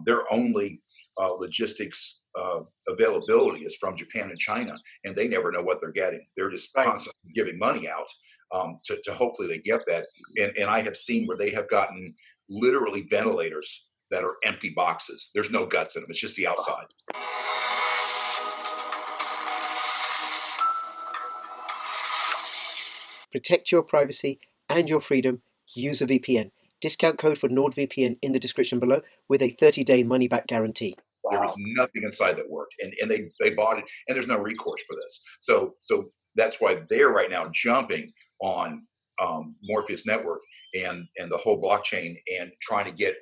Their only logistics availability is from Japan and China, and they never know what they're getting. They're just constantly giving money out to hopefully they get that. And I have seen where they have gotten literally ventilators that are empty boxes. There's no guts in them. It's just the outside. Protect your privacy and your freedom. Use a VPN. Discount code for NordVPN in the description below with a 30-day money-back guarantee. There was nothing inside that worked, and they bought it, and there's no recourse for this. So that's why they're right now jumping on Morpheus Network and the whole blockchain and trying to get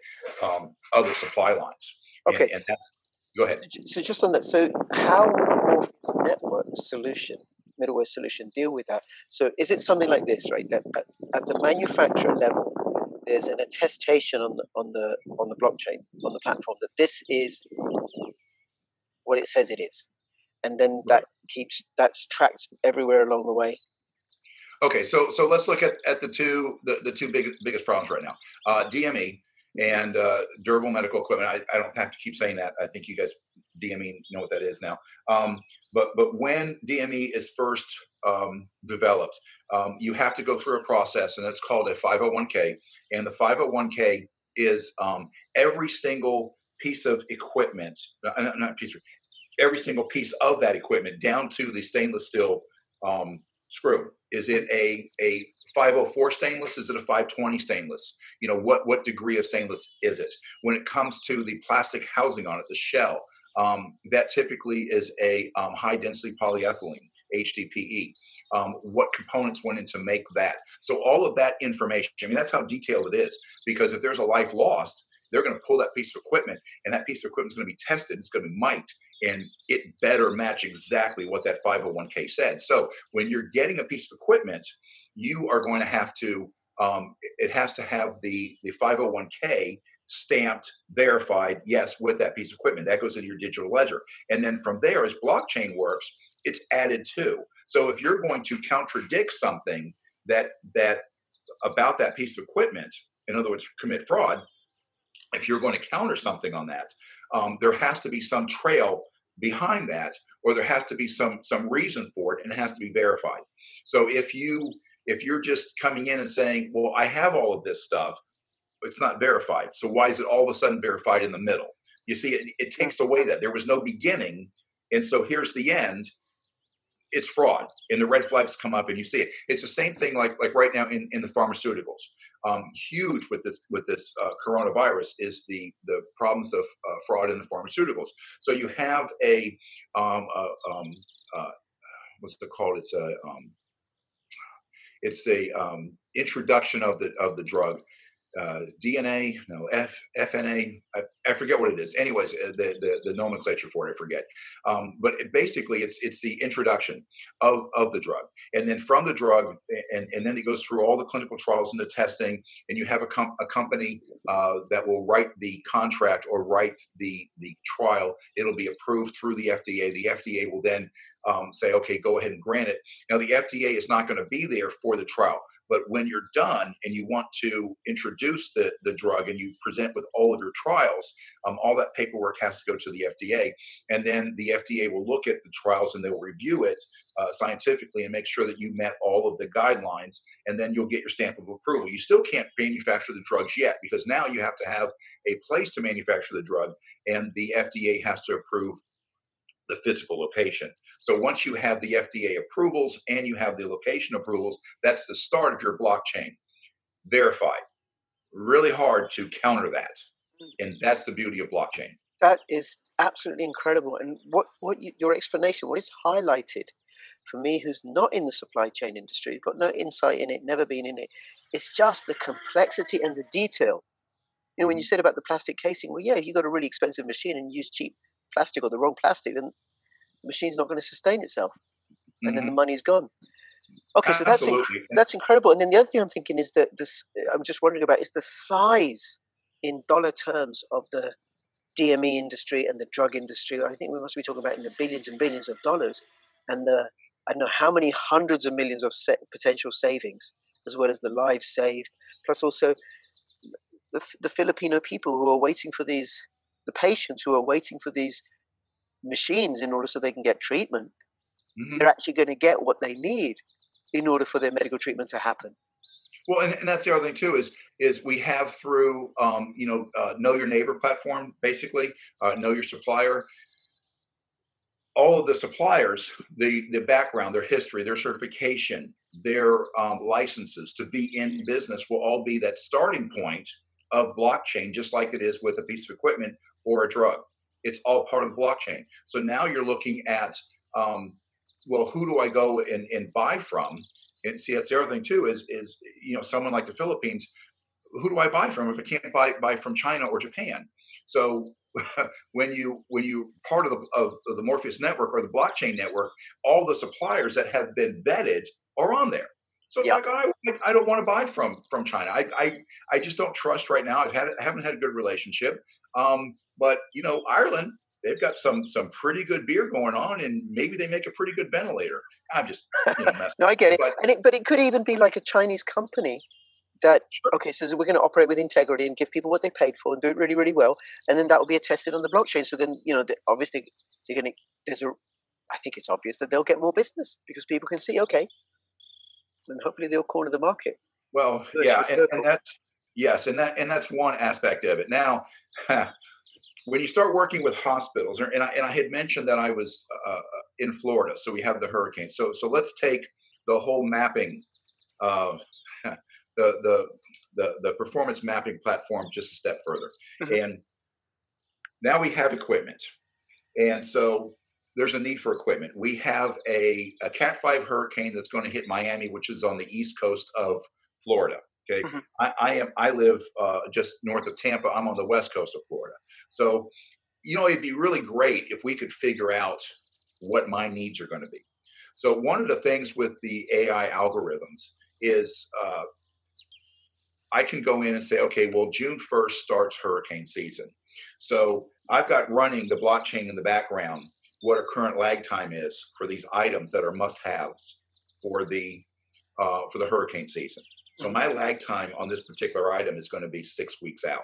other supply lines. Okay, and that's, go ahead. So just on that, so how will Morpheus Network solution, middleware solution, deal with that? So is it something like this, right? That at the manufacturer level, there's an attestation on the blockchain, on the platform, that this is what it says it is, and then that's tracked everywhere along the way. Okay, so let's look at the two biggest problems right now: DME and durable medical equipment. I don't have to keep saying that. I think you guys DME know what that is now. But when DME is first developed, you have to go through a process, and it's called a 501k. And the 501k is every single piece of equipment, every single piece of that equipment, down to the stainless steel screw. Is it a 504 stainless? Is it a 520 stainless? You know, what degree of stainless is it? When it comes to the plastic housing on it, the shell, that typically is a high density polyethylene, HDPE. What components went in to make that? So all of that information, I mean, that's how detailed it is, because if there's a life lost, they're going to pull that piece of equipment, and that piece of equipment is going to be tested. It's going to be mic'd, and it better match exactly what that 501k said. So when you're getting a piece of equipment, you are going to have to, it has to have the 501k stamped, verified, yes, with that piece of equipment. That goes into your digital ledger. And then from there, as blockchain works, it's added to. So if you're going to contradict something that about that piece of equipment, in other words, commit fraud, if you're going to counter something on that, there has to be some trail behind that, or there has to be some reason for it, and it has to be verified. So if you're just coming in and saying, well, I have all of this stuff, it's not verified. So why is it all of a sudden verified in the middle? You see, it takes away that there was no beginning, and so here's the end. It's fraud, and the red flags come up, and you see it. It's the same thing like right now in the pharmaceuticals. Huge with this coronavirus is the problems of fraud in the pharmaceuticals. So you have a what's it called? It's a introduction of the drug. DNA, no, FNA, I forget what it is. Anyways, the nomenclature for it, I forget. But basically, it's the introduction of the drug, and then from the drug, and then it goes through all the clinical trials and the testing, and you have a company that will write the contract or write the trial. It'll be approved through the FDA. The FDA will then say, okay, go ahead and grant it. Now, the FDA is not going to be there for the trial, but when you're done and you want to introduce the drug and you present with all of your trials, all that paperwork has to go to the FDA, and then the FDA will look at the trials and they will review it scientifically and make sure that you met all of the guidelines, and then you'll get your stamp of approval. You still can't manufacture the drugs yet, because now you have to have a place to manufacture the drug, and the FDA has to approve the physical location. So once you have the FDA approvals and you have the location approvals, that's the start of your blockchain. Verified. Really hard to counter that. And that's the beauty of blockchain. That is absolutely incredible. And your explanation, what is highlighted for me, who's not in the supply chain industry, got no insight in it, never been in it, it's just the complexity and the detail. You know, when you said about the plastic casing, well, yeah, you got a really expensive machine and you use cheap plastic or the wrong plastic, and the machine's not going to sustain itself, and then the money's gone. Okay, so that's incredible. And then the other thing I'm thinking is that I'm just wondering about is the size in dollar terms of the DME industry and the drug industry. I think we must be talking about in the billions and billions of dollars, and I don't know how many hundreds of millions of potential savings, as well as the lives saved, plus also the Filipino people who are waiting for these the patients who are waiting for these machines in order so they can get treatment, they're actually going to get what they need in order for their medical treatment to happen. Well, and that's the other thing too is we have through know your neighbor platform, basically know your supplier. All of the suppliers, the background, their history, their certification, their licenses to be in business will all be that starting point of blockchain, just like it is with a piece of equipment or a drug. It's all part of the blockchain. So now you're looking at, well, who do I go and buy from? And see, that's the other thing too is someone like the Philippines, who do I buy from if I can't buy from China or Japan? So when you part of the Morpheus network or the blockchain network, all the suppliers that have been vetted are on there. So it's like, I don't want to buy from China. I just don't trust right now. I haven't had a good relationship. But Ireland, they've got some pretty good beer going on, and maybe they make a pretty good ventilator. I'm just messing. No, I get it. But, But it could even be like a Chinese company that, okay, so we're going to operate with integrity and give people what they paid for and do it really, really well. And then that will be attested on the blockchain. So then, obviously they're going to, I think it's obvious that they'll get more business because people can see, okay, and hopefully they'll corner the market. well, yeah. And that's, yes. And that's one aspect of it. Now, when you start working with hospitals, and I had mentioned that I was in Florida, so we have the hurricane. So let's take the whole mapping, the performance mapping platform just a step further. And now we have equipment, and so there's a need for equipment. We have a Cat 5 hurricane that's going to hit Miami, which is on the east coast of Florida. Okay, I live just north of Tampa. I'm on the west coast of Florida. So, it'd be really great if we could figure out what my needs are going to be. So one of the things with the AI algorithms is I can go in and say, okay, well, June 1st starts hurricane season. So I've got running the blockchain in the background, what our current lag time is for these items that are must-haves for the hurricane season. So my lag time on this particular item is going to be 6 weeks out.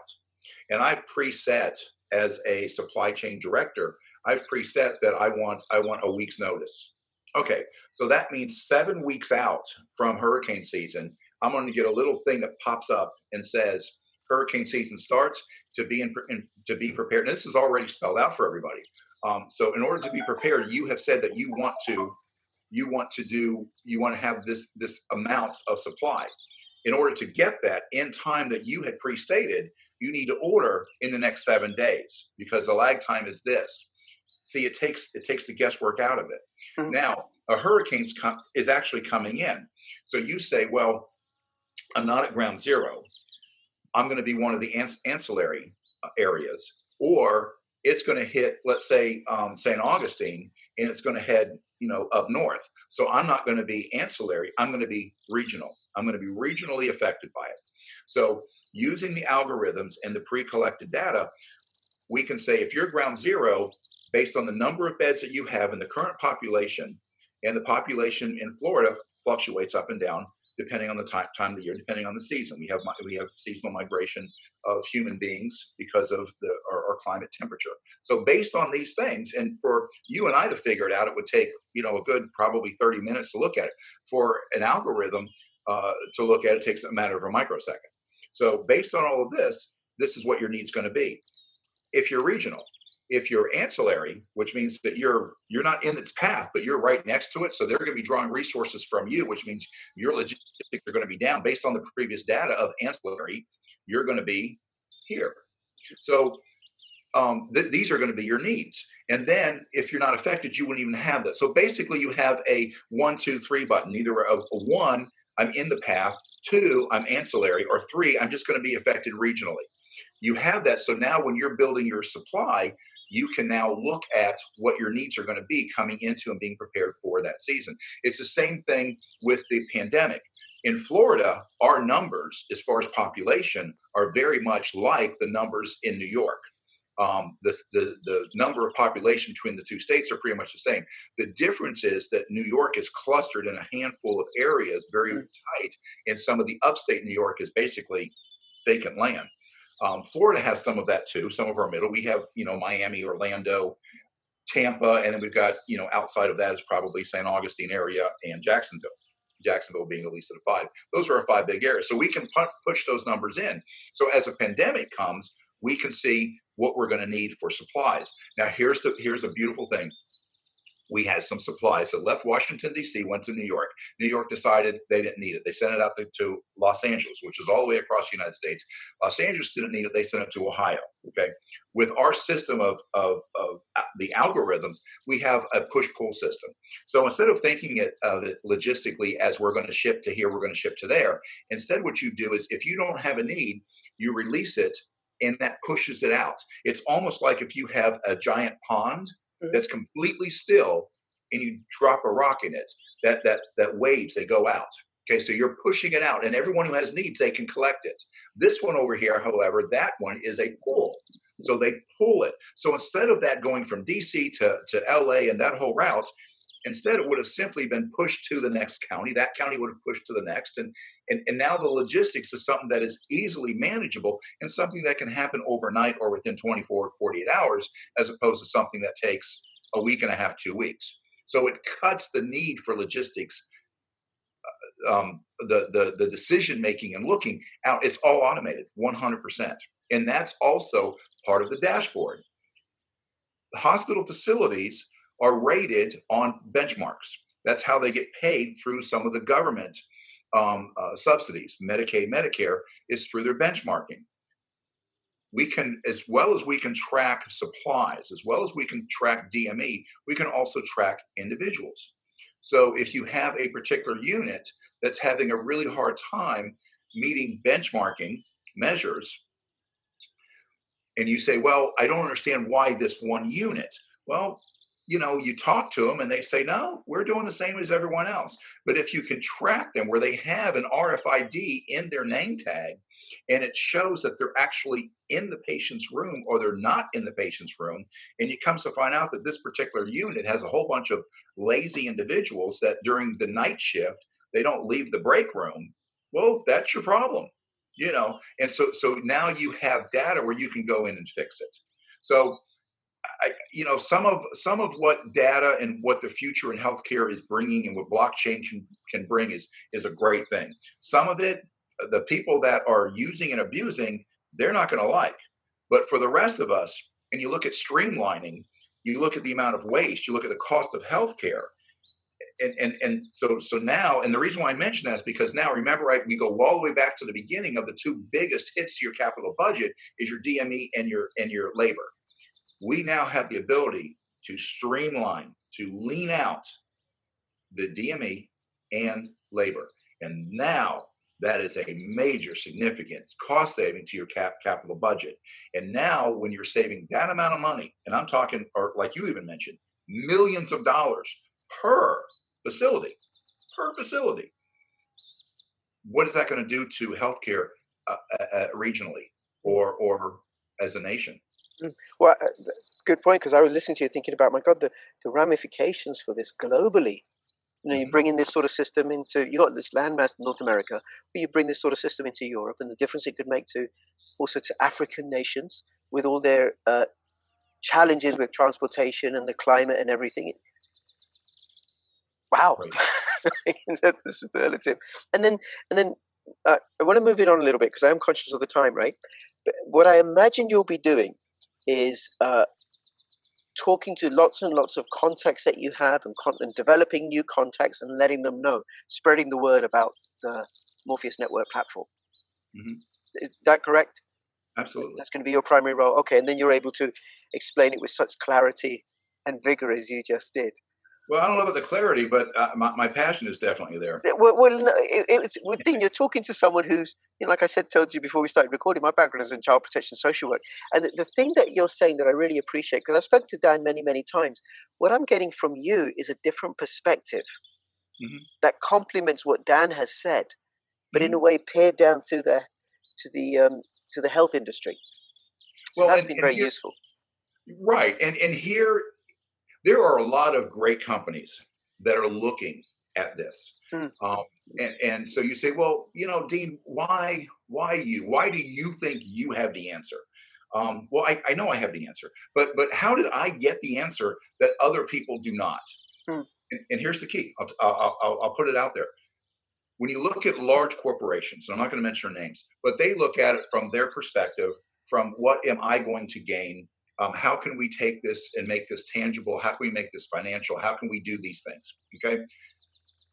And I've preset, as a supply chain director, I've preset that I want a week's notice. Okay, so that means 7 weeks out from hurricane season, I'm going to get a little thing that pops up and says, hurricane season starts, to be prepared. And this is already spelled out for everybody. So in order to be prepared, you have said that you want to have this amount of supply. In order to get that in time that you had pre-stated, you need to order in the next 7 days, because the lag time is this. See, it takes the guesswork out of it. Now, a hurricane is actually coming in. So you say, well, I'm not at ground zero. I'm going to be one of the ancillary areas, or it's going to hit, let's say, St. Augustine, and it's going to head, up north. So I'm not going to be ancillary. I'm going to be regional. I'm going to be regionally affected by it. So using the algorithms and the pre-collected data, we can say, if you're ground zero, based on the number of beds that you have in the current population, and the population in Florida fluctuates up and down depending on the time of the year, depending on the season. We have seasonal migration of human beings because of our climate temperature. So based on these things, and for you and I to figure it out, it would take a good probably 30 minutes to look at it. For an algorithm to look at it takes a matter of a microsecond. So based on all of this, this is what your need's going to be. If you're regional, if you're ancillary, which means that you're not in its path, but you're right next to it, so they're going to be drawing resources from you, which means your logistics are going to be down. Based on the previous data of ancillary, you're going to be here. So these are going to be your needs. And then if you're not affected, you wouldn't even have that. So basically you have a 1, 2, 3 button, either a 1, I'm in the path, 2, I'm ancillary, or 3, I'm just going to be affected regionally. You have that. So now when you're building your supply, you can now look at what your needs are going to be coming into and being prepared for that season. It's the same thing with the pandemic. In Florida, our numbers, as far as population, are very much like the numbers in New York. The number of population between the two states are pretty much the same. The difference is that New York is clustered in a handful of areas, very tight, and some of the upstate New York is basically vacant land. Florida has some of that too. Some of our middle. We have, Miami, Orlando, Tampa, and then we've got, outside of that is probably St. Augustine area and Jacksonville. Jacksonville being the least of the five. Those are our five big areas. So we can push those numbers in. So as a pandemic comes, we can see what we're going to need for supplies. Now, here's a beautiful thing. We had some supplies that left Washington, D.C., went to New York. New York decided they didn't need it. They sent it out to Los Angeles, which is all the way across the United States. Los Angeles didn't need it. They sent it to Ohio. Okay. With our system of the algorithms, we have a push-pull system. So instead of thinking of it logistically as we're going to ship to here, we're going to ship to there, instead what you do is if you don't have a need, you release it, and that pushes it out. It's almost like if you have a giant pond that's completely still and you drop a rock in it, that waves, they go out. Okay, so you're pushing it out, and everyone who has needs, they can collect it. This one over here, however, that one is a pull. So they pull it. So instead of that going from DC to LA and that whole route, instead it would have simply been pushed to the next county. That county would have pushed to the next. And now the logistics is something that is easily manageable and something that can happen overnight or within 24, 48 hours, as opposed to something that takes a week and a half, 2 weeks. So it cuts the need for logistics, the decision making and looking out. It's all automated 100%. And that's also part of the dashboard. The hospital facilities are rated on benchmarks. That's how they get paid through some of the government subsidies. Medicaid, Medicare is through their benchmarking. We can, as well as we can track supplies, as well as we can track DME, we can also track individuals. So if you have a particular unit that's having a really hard time meeting benchmarking measures, and you say, well, I don't understand why this one unit. Well, you talk to them and they say, no, we're doing the same as everyone else. But if you can track them where they have an RFID in their name tag, and it shows that they're actually in the patient's room or they're not in the patient's room, and you come to find out that this particular unit has a whole bunch of lazy individuals that during the night shift, they don't leave the break room. Well, that's your problem, and so now you have data where you can go in and fix it. So some of what data and what the future in healthcare is bringing and what blockchain can bring is a great thing. Some of it, the people that are using and abusing, they're not going to like. But for the rest of us, and you look at streamlining, you look at the amount of waste, you look at the cost of healthcare, and so now, and the reason why I mention that is because now, remember, right, we go all the way back to the beginning of the two biggest hits to your capital budget is your DME and your labor. We now have the ability to streamline, to lean out the DME and labor. And now that is a major significant cost saving to your capital budget. And now when you're saving that amount of money, and I'm talking, or like you even mentioned, millions of dollars per facility, what is that going to do to healthcare regionally or as a nation? Well, good point, because I was listening to you thinking about, my God, the ramifications for this globally. You bring in this sort of system you got this landmass in North America, but you bring this sort of system into Europe and the difference it could make also to African nations with all their challenges with transportation and the climate and everything. Wow. Right. That's the superlative. And then I want to move it on a little bit because I am conscious of the time, right? But what I imagine you'll be doing is talking to lots and lots of contacts that you have and developing new contacts and letting them know, spreading the word about the Morpheus Network platform. Is that correct? Absolutely. That's going to be your primary role. Okay, and then you're able to explain it with such clarity and vigor as you just did. Well, I don't know about the clarity, but my passion is definitely there. You're talking to someone who's, like I told you before we started recording, my background is in child protection social work. And the thing that you're saying that I really appreciate, because I've spoken to Dan many, many times, what I'm getting from you is a different perspective that complements what Dan has said, but in a way pared down to the health industry. So that's been very useful. Right. And here, there are a lot of great companies that are looking at this. Mm. Um, and so you say, well, Dean, why you? Why do you think you have the answer? Well, I know I have the answer, but how did I get the answer that other people do not? Mm. And here's the key. I'll put it out there. When you look at large corporations, and I'm not going to mention their names, but they look at it from their perspective, from what am I going to gain? How can we take this and make this tangible? How can we make this financial? How can we do these things? Okay.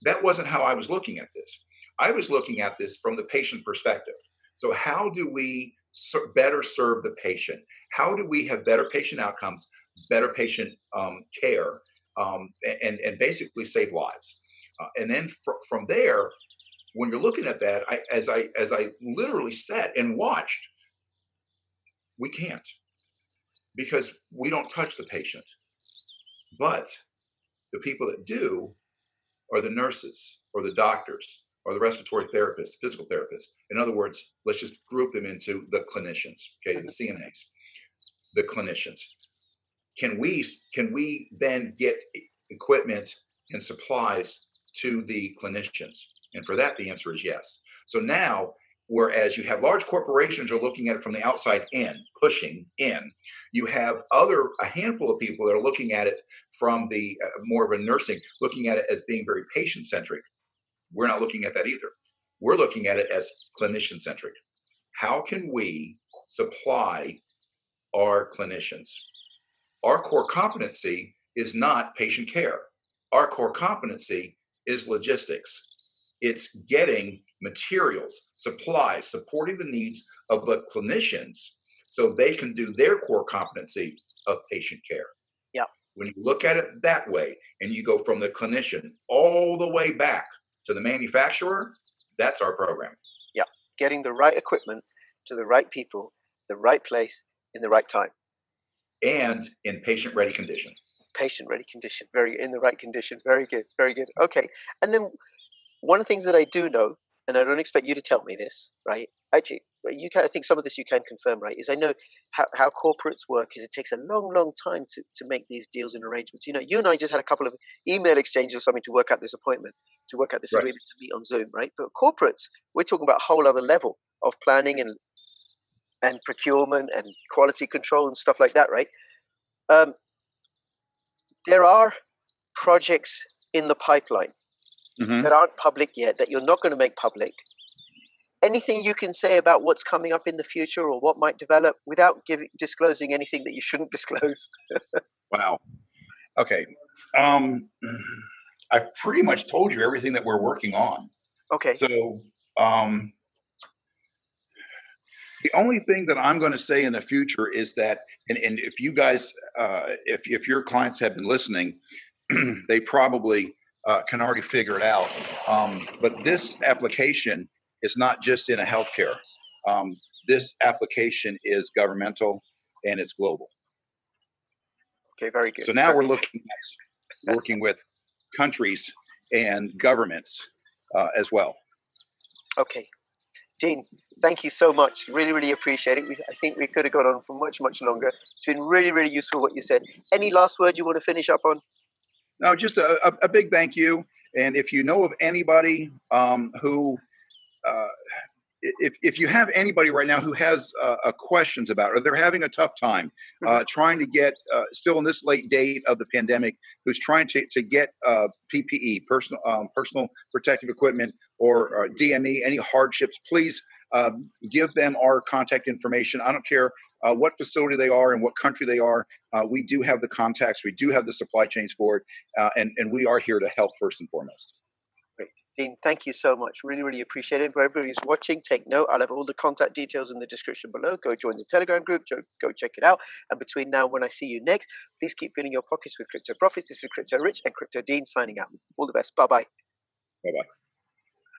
That wasn't how I was looking at this. I was looking at this from the patient perspective. So, how do we better serve the patient? How do we have better patient outcomes, better patient care, and basically save lives? And then from there, when you're looking at that, as I literally sat and watched, we can't, because we don't touch the patient. But the people that do are the nurses or the doctors or the respiratory therapists, physical therapists. In other words, let's just group them into the clinicians, okay, the CNAs, the clinicians. Can we then get equipment and supplies to the clinicians? And for that, the answer is yes. So now, whereas you have large corporations are looking at it from the outside in, pushing in, you have a handful of people that are looking at it from the more of a nursing, looking at it as being very patient-centric. We're not looking at that either. We're looking at it as clinician-centric. How can we supply our clinicians? Our core competency is not patient care. Our core competency is logistics. It's getting materials, supplies, supporting the needs of the clinicians so they can do their core competency of patient care. Yeah. When you look at it that way and you go from the clinician all the way back to the manufacturer, that's our program. Yeah. Getting the right equipment to the right people, the right place, in the right time. And in patient-ready condition. Patient-ready condition. In the right condition. Very good. Very good. Okay. And then one of the things that I do know, and I don't expect you to tell me this, right? Actually, I think some of this you can confirm, right? Is I know how corporates work is it takes a long, long time to make these deals and arrangements. You and I just had a couple of email exchanges or something to work out this appointment, to work out this agreement to meet on Zoom, right? But corporates, we're talking about a whole other level of planning and procurement and quality control and stuff like that, right? There are projects in the pipeline that aren't public yet, that you're not going to make public. Anything you can say about what's coming up in the future or what might develop without disclosing anything that you shouldn't disclose? Wow. Okay. I've pretty much told you everything that we're working on. Okay. So the only thing that I'm going to say in the future is that, and if you guys, if your clients have been listening, they probably can already figure it out. But this application is not just in a healthcare. This application is governmental and it's global. Okay, very good. So now we're looking at working with countries and governments as well. Okay. Dean, thank you so much. Really, really appreciate it. I think we could have gone on for much, much longer. It's been really, really useful what you said. Any last words you want to finish up on? No, just a big thank you. And if you know of anybody who, if you have anybody right now who has questions about it, or they're having a tough time trying to get, still in this late date of the pandemic, who's trying to get PPE, personal protective equipment, or DME, any hardships, please give them our contact information. I don't care what facility they are and what country they are. We do have the contacts. We do have the supply chains for it. And we are here to help first and foremost. Great. Dean, thank you so much. Really, really appreciate it. For everybody who's watching, take note. I'll have all the contact details in the description below. Go join the Telegram group. Go check it out. And between now and when I see you next, please keep filling your pockets with crypto profits. This is Crypto Rich and Crypto Dean signing out. All the best. Bye-bye. Bye-bye.